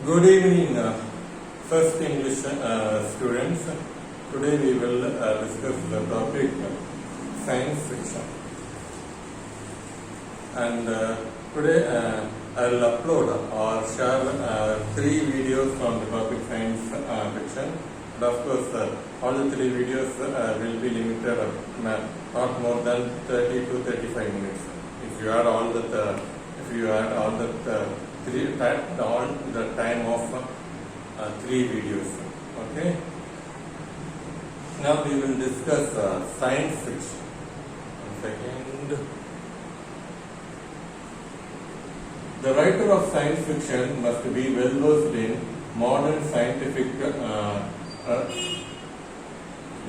Good evening, first English students. Today we will discuss the topic science fiction. And today I will upload or share 3 videos from the topic science fiction. And of course, all the 3 videos will be limited not more than 30 to 35 minutes. If you add all that, all the time of 3 videos. Okay. Now we will discuss science fiction. One second. The writer of science fiction must be well versed in modern scientific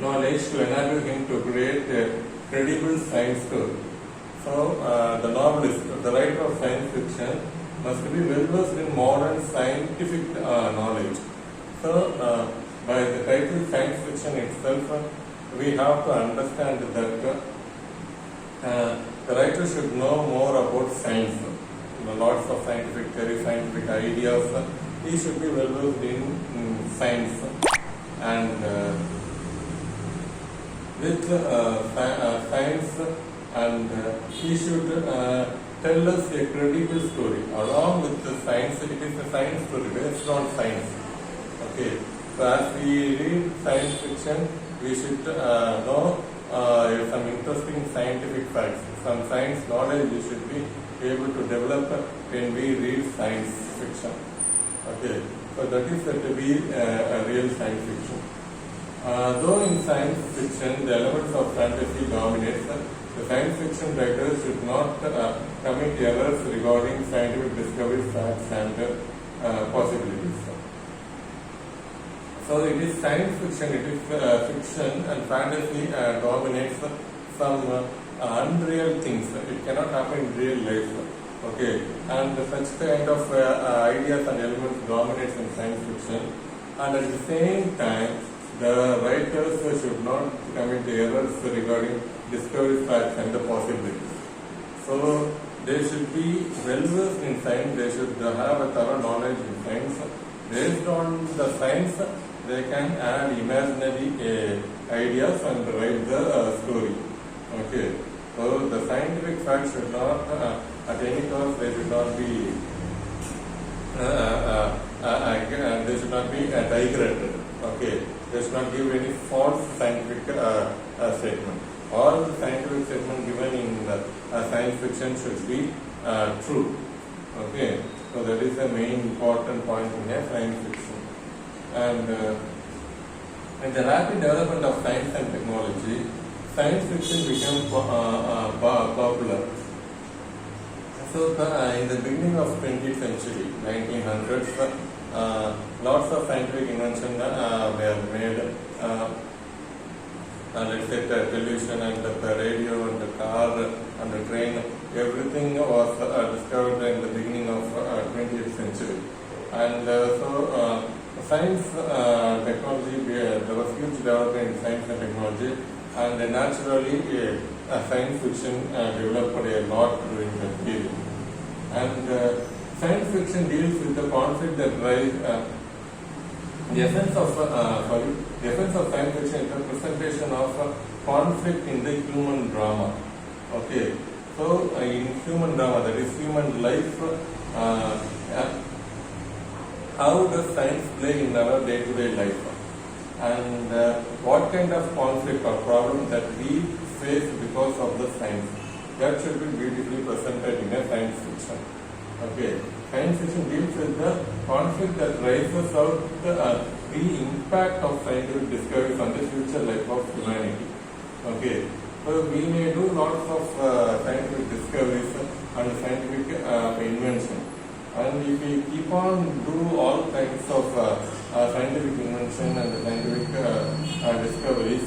knowledge to enable him to create a credible science story. So, the novelist, the writer of science fiction, must be well versed in modern scientific knowledge. So, by the title science fiction itself, we have to understand that the writer should know more about science. Lots of scientific theory, scientific ideas. He should be well versed in science, and with science, and he should tell us a credible story. Along with the science, it is a science story based on science. Okay. So as we read science fiction, we should know some interesting scientific facts, some science knowledge we should be able to develop when we read science fiction. Okay. So that is to be a real science fiction. Though in science fiction the elements of fantasy dominate, the science fiction writers should not commit errors regarding scientific discoveries, facts, and possibilities. So it is science fiction, it is fiction, and fantasy dominates some unreal things. It cannot happen in real life. Okay, and such kind of ideas and elements dominates in science fiction, and at the same time, the writers should not commit errors regarding discovery, facts, and the possibilities. So they should be well versed in science. They should have a thorough knowledge in science. Based on the science, they can add imaginary ideas and write the story. Okay. So the scientific facts should not, at any cost, they should not be digressed. Okay. They should not give any false scientific statement. All the scientific statements given in the science fiction should be true. Okay. So that is the main important point in a science fiction. And in the rapid development of science and technology, science fiction became popular. So in the beginning of 20th century, 1900s, lots of scientific inventions were made. Let's say the television and the radio and the car and the train, everything was discovered in the beginning of 20th century. And so science, technology, there was huge development in science and technology, and naturally science fiction developed a lot during that period. And science fiction deals with the conflict that rise. The essence of science fiction is the presentation of conflict in the human drama. Okay, so in human drama, that is human life, how does science play in our day-to-day life, and what kind of conflict or problem that we face because of the science, that should be beautifully presented in a science fiction. Okay, science fiction deals with the conflict that rises out the impact of scientific discoveries on the future life of humanity. Okay, so we may do lots of scientific discoveries and scientific invention. And if we keep on do all kinds of scientific invention and scientific discoveries,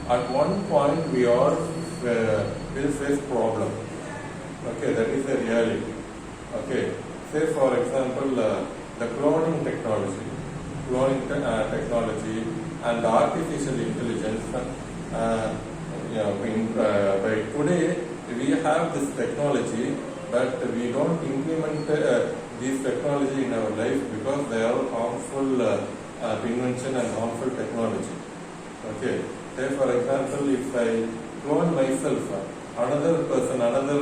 at one point we all will face problem. Okay, that is the reality. Okay, say for example, the cloning technology and artificial intelligence. By today we have this technology, but we don't implement this technology in our life because they are harmful invention and harmful technology. Okay. Say for example, if I clone myself, another person, another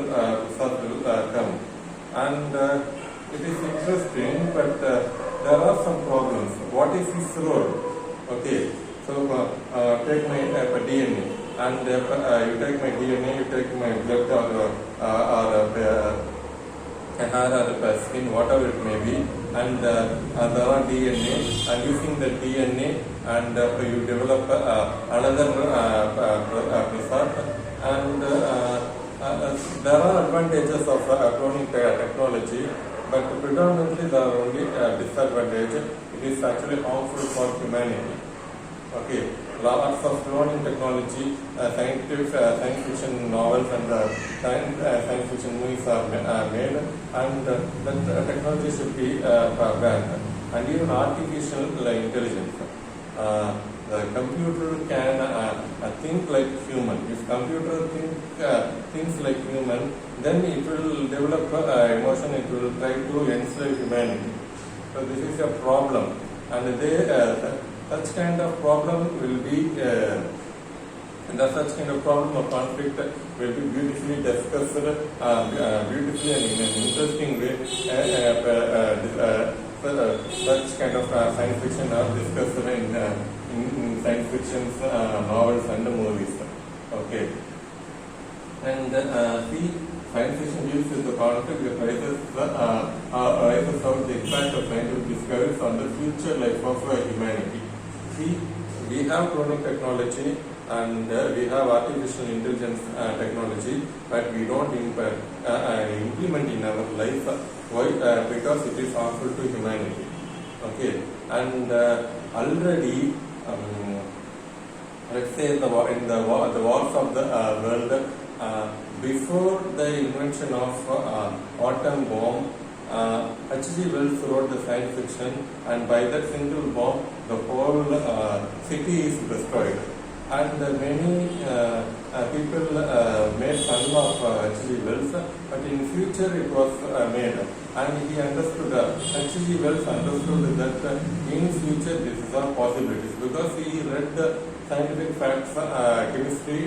result will come, and it is interesting, but there are some problems. What is his role? Okay, so take my DNA, and you take my DNA, you take my blood or hair or skin, whatever it may be, and there are DNA, and using the DNA, and you develop another result, and there are advantages of cloning technology, but predominantly there are only disadvantages. It is actually harmful for humanity. Okay, lots of cloning technology, science fiction novels and science fiction movies are made, and that technology should be banned. And even artificial intelligence. The computer can think like human. If computer thinks like human, then it will develop emotion. It will try to enslave humanity. So this is a problem, and such kind of problem will be. Such kind of problem or conflict will be beautifully discussed, beautifully and in an interesting way. Such kind of science fiction are discussed in science fiction novels and movies. Okay, and see, science fiction deals with the conflict that rises out the impact of scientific discoveries on the future life of humanity. See, we have cloning technology and we have artificial intelligence technology, but we don't implement in our life. Why? Because it is harmful to humanity. Okay, and already, let's say in the wars of the world, before the invention of atom bomb, H.G. Wells wrote the science fiction, and by that single bomb, the whole city is destroyed. And many people made fun of H.G. Wells, but in future it was made. And he understood, H.G. Wells understood that in future this is a possibilities, because he read the scientific facts, chemistry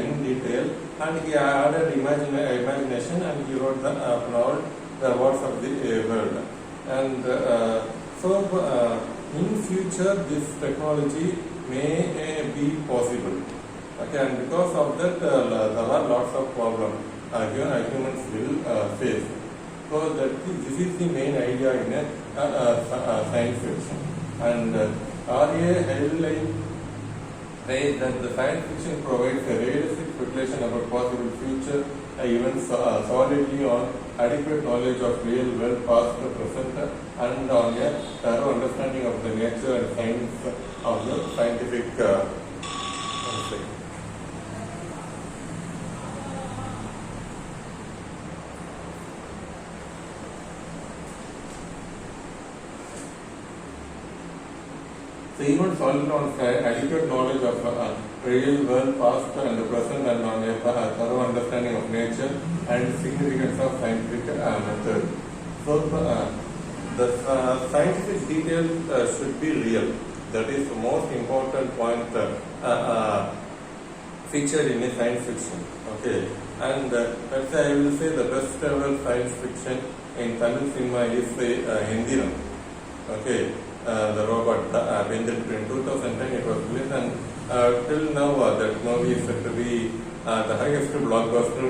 in detail, and he added imagination, and he wrote the novel, The Wars of the World. And so in future this technology may be possible. Okay, and because of that, there are lots of problems humans will face. So this is the main idea in science fiction. And R.A. Helgeline says that the science fiction provides a realistic speculation about possible future events solidly on adequate knowledge of real world, past, present, and on a thorough understanding of the nature and science of the scientific So even solid on adequate knowledge of real world, past and the present, and on a thorough understanding of nature and significance of scientific method. So the scientific details should be real. That is the most important point featured in a science fiction. Okay, and let's say I will say the best ever science fiction in Tamil cinema is Endiram. Okay. The robot invented in 2010 it was released, and till now that movie is said to be the highest blockbuster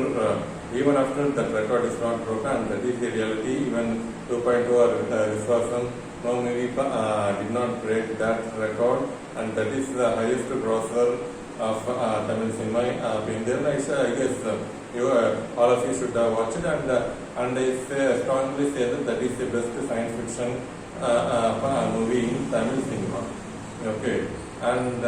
even after that record is not broken, and that is the reality. Even 2.2 or Viswasam, no movie did not break that record, and that is the highest grosser of Tamil cinema. I guess all of you should watch it, and I strongly say that is the best science fiction movie in Tamil cinema. Okay, and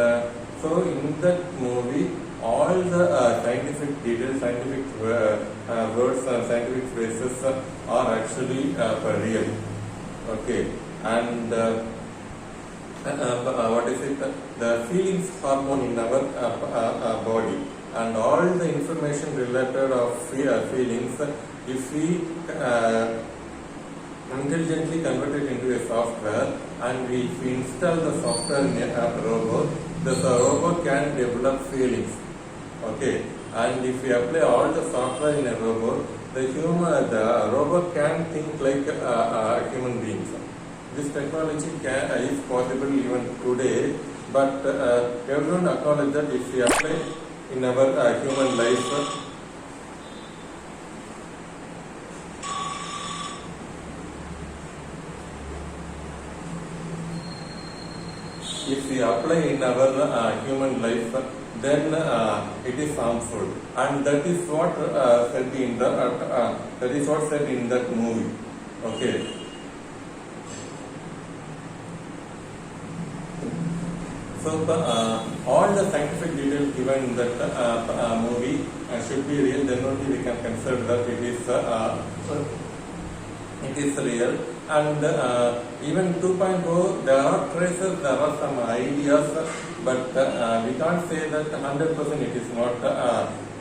so in that movie, all the scientific details, scientific words, scientific phrases are actually real. Okay, and what is it? The feelings hormone in our body, and all the information related of feelings, if we intelligently convert it into a software, and if we install the software in a robot, the robot can develop feelings. Okay, and if we apply all the software in a robot, the robot can think like human beings. This technology is possible even today, but everyone acknowledge that if we apply in our human life, if we apply in our human life, then it is harmful, and that is what said in that movie. Okay. So all the scientific details given in that movie should be real. Then only we can consider that it is real. And even 2.0, there are traces, there are some ideas, but we can't say that 100% it is not.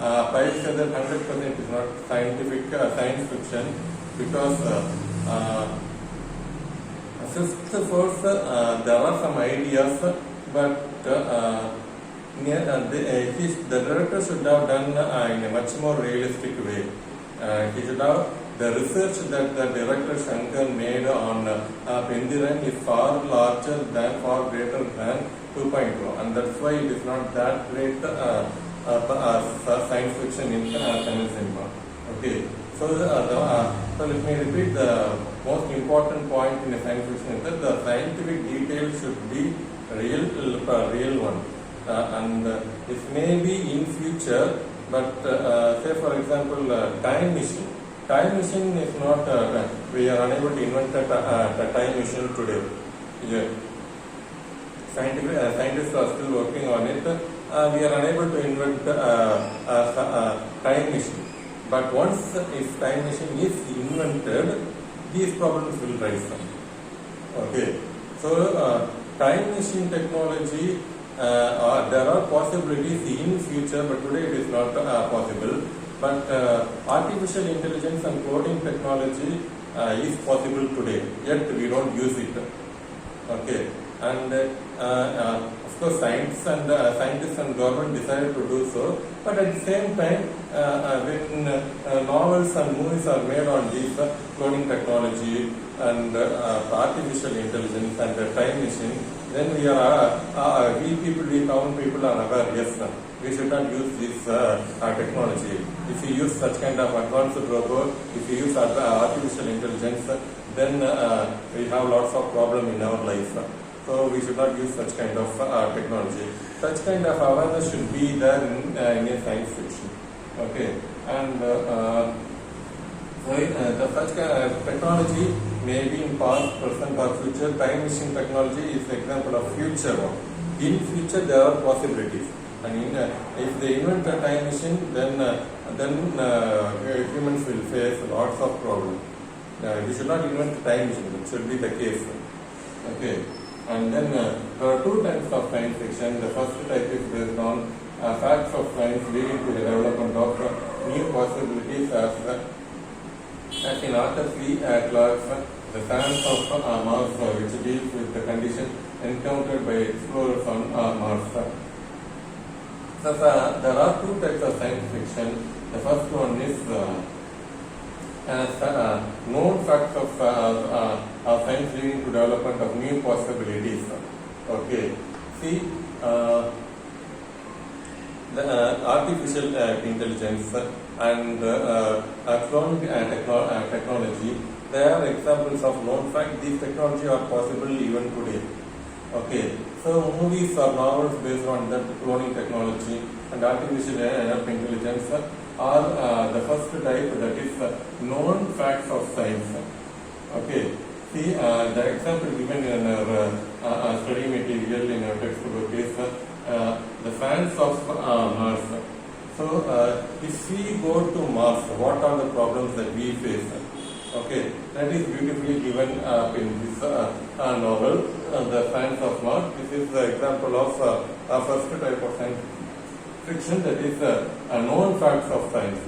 I say that 100% it is not science fiction, because fifth force, there are some ideas, but the director should have done in a much more realistic way. He should have the research that the director Shankar made on Pendiran is far greater than 2.0, and that's why it is not that great science fiction in Tamil cinema. Okay, so so let me repeat, the most important point in a science fiction is that the scientific detail should be real one, and it may be in future, but say for example time machine. Time machine is not, we are unable to invent a time machine today. Scientists are still working on it. We are unable to invent a time machine. But once if time machine is invented, these problems will rise up. Okay. So time machine technology, there are possibilities in future, but today it is not possible. But artificial intelligence and coding technology is possible today, yet we don't use it. Okay, and of course scientists and government decided to do so, but at the same time when novels and movies are made on this cloning technology and artificial intelligence and time machine, then we common people are aware, yes, we should not use this technology. If you use such kind of advanced robot, if you use artificial intelligence, then we have lots of problem in our life. So we should not use such kind of technology. Such kind of awareness should be there in a science fiction. Okay, and such technology may be in past, present or future. Time machine technology is an example of future one. In future there are possibilities. And if they invent a time machine, then humans will face lots of problems. We should not invent a time machine. It should be the case. Okay. And then there are two types of science fiction. The first type is based on facts of science leading to the development of new possibilities, as in Arthur C. Clarke's The Sands of Mars, which deals with the conditions encountered by explorers on Mars. So there are two types of science fiction. The first one is known facts of science leading to development of new possibilities. Okay, see, the artificial intelligence and cloning technology, they are examples of known facts. These technology are possible even today. Okay, so movies or novels based on that cloning technology and artificial intelligence are the first type, that is known facts of science. Okay, see, the example given in our study material in our textbook is the fans of Mars. So if we go to Mars, what are the problems that we face? Okay, that is beautifully given in this novel, The Fans of Mars. This is the example of first type of fiction, that is known facts of science.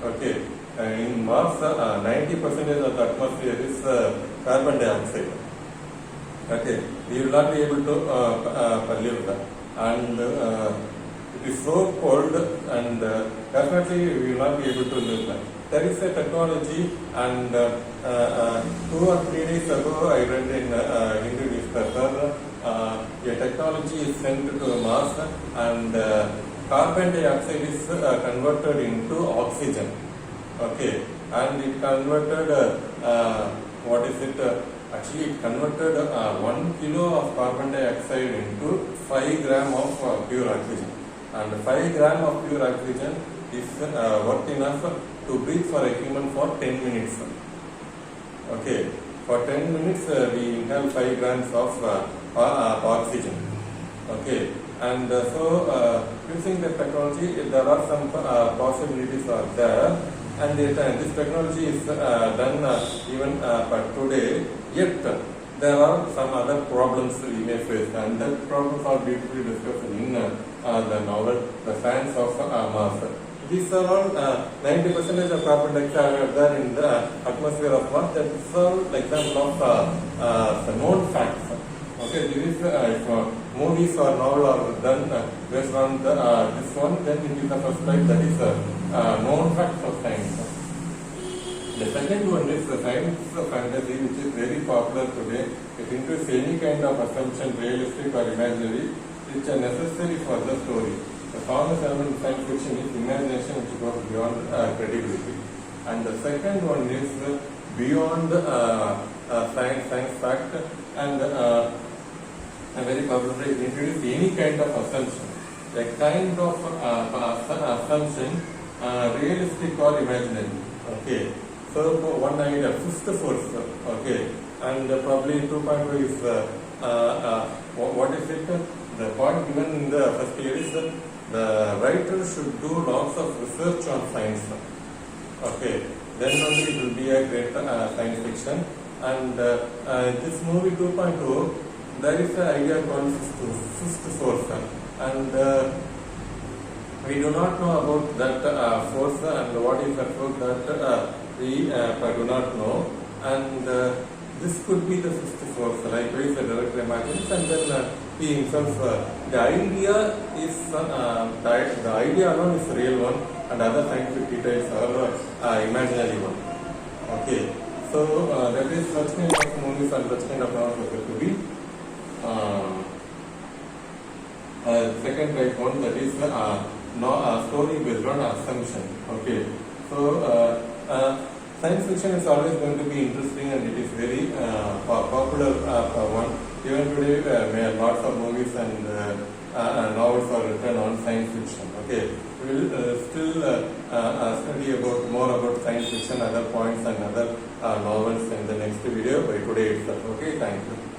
Okay, in Mars, 90% of the atmosphere is carbon dioxide. Okay, we will not be able to live that, and it is so cold, and definitely we will not be able to live that. There is a technology, and 2 or 3 days ago I read in Hindu newspaper, a technology is sent to Mars, and carbon dioxide is converted into oxygen. Okay, and it converted, what is it? Actually, it converted 1 kilo of carbon dioxide into 5 gram of pure oxygen. And 5 gram of pure oxygen is worth enough to breathe for a human for 10 minutes. Okay, for 10 minutes we inhale 5 grams of oxygen. Okay, and so using the technology, there are some possibilities are there, and this technology is done even for today. Yet there are some other problems we may face, and that problems are beautifully discussed in the novel The Science of Mars. These are all 90% of carbon dioxide are there in the atmosphere of Mars. That is all example of the known facts. Okay, this is if movies or novel are done based on this one, then it is the first type, that is known facts of science. The second one is the science of fantasy, which is very popular today. It includes any kind of assumption, realistic or imaginary, which are necessary for the story. The strongest element in science fiction is imagination, which goes beyond credibility. And the second one is beyond science fact, and very popular. It introduces any kind of assumption, a kind of assumption, realistic or imaginary. Okay. So one idea, fifth force. Okay, and probably 2.2 is what is it? The point given in the first year is that the writer should do lots of research on science. Okay, then only it will be a great science fiction. And this movie 2.2, there is an idea called fifth force, and we do not know about that force, and what is that force that we do not know, and this could be the fifth force. Likewise, the director imagines, and then he himself. The idea is the idea alone is the real one, and other scientific details are imaginary one. Okay, so that is such kind of movies and such kind of novels to be. Second type one, that is story based on assumption. Okay, so science fiction is always going to be interesting, and it is very popular one. Even today, lots of movies and novels are written on science fiction. Okay, we will still study more about science fiction, other points and other novels in the next video by today itself. Okay, thank you.